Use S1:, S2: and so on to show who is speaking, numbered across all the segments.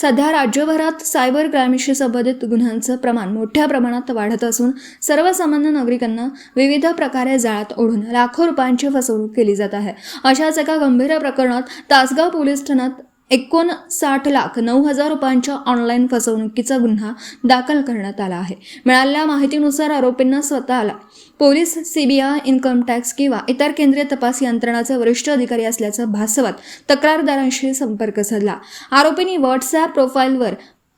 S1: सध्या राज्यभरात सायबर क्राईमशी संबंधित गुन्ह्यांचं प्रमाण मोठ्या प्रमाणात वाढत असून सर्वसामान्य नागरिकांना विविध प्रकारे जाळ्यात ओढून लाखो रुपयांची फसवणूक केली जात आहे। अशाच एका गंभीर प्रकरणात तासगाव पोलीस ठाण्यात 59,09,000 रुपयांच्या ऑनलाईन फसवणुकीचा गुन्हा दाखल करण्यात आला आहे। मिळालेल्या माहितीनुसार आरोपींना स्वतःला पोलीस, सीबीआय, इन्कम टॅक्स किंवा इतर केंद्रीय तपास यंत्रणाचे वरिष्ठ अधिकारी असल्याचं भासवत तक्रारदारांशी संपर्क साधला। आरोपींनी व्हॉट्सॲप प्रोफाईलवर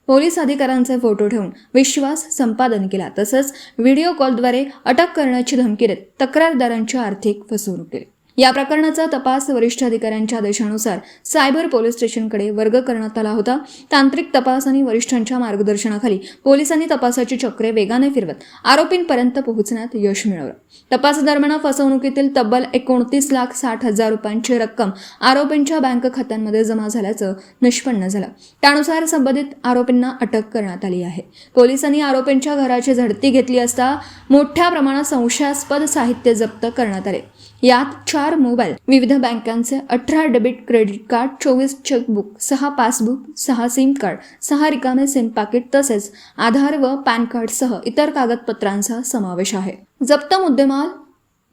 S1: पोलीस अधिकाऱ्यांचे फोटो ठेवून विश्वास संपादन केला, तसंच व्हिडिओ कॉलद्वारे अटक करण्याची धमकी देत तक्रारदारांची आर्थिक फसवणूक केली। या प्रकरणाचा तपास वरिष्ठ अधिकाऱ्यांच्या आदेशानुसार सायबर पोलीस स्टेशनकडे वर्ग करण्यात आला होता। तांत्रिक तपास आणि वरिष्ठांच्या मार्गदर्शनाखाली पोलिसांनी तपासाची चक्रे वेगाने फिरवत आरोपींपर्यंत पोहोचण्यात यश मिळवलं। तपासादरम्यान फसवणुकीतील तब्बल 29,60,000 रुपयांची रक्कम आरोपींच्या बँक खात्यांमध्ये जमा झाल्याचं निष्पन्न झालं। त्यानुसार संबंधित आरोपींना अटक करण्यात आली आहे। पोलिसांनी आरोपींच्या घराची झडती घेतली असता मोठ्या प्रमाणात संशयास्पद साहित्य जप्त करण्यात आले। यात 4 मोबाईल, विविध बँकांचे 18 debit credit card, 24 chequebook, 6 passbook, 6 SIM card, 6 रिकामे सिम पाकिट तसेच आधार व पॅन कार्ड सह इतर कागदपत्रांचा समावेश आहे। जप्त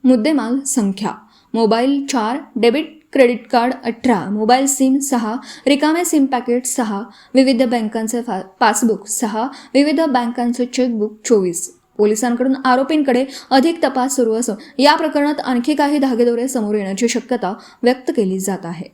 S1: मुद्देमाल संख्या: mobile 4, debit credit card 18, mobile SIM 6, रिकामे सिम पॅकेट 6, विविध बँकांचे पासबुक 6, विविध बँकांचे चेकबुक 24। पोलिसांकडून आरोपींकडे अधिक तपास सुरू असून या प्रकरणात आणखी काही धागेदोरे समोर येण्याची शक्यता व्यक्त केली जात आहे।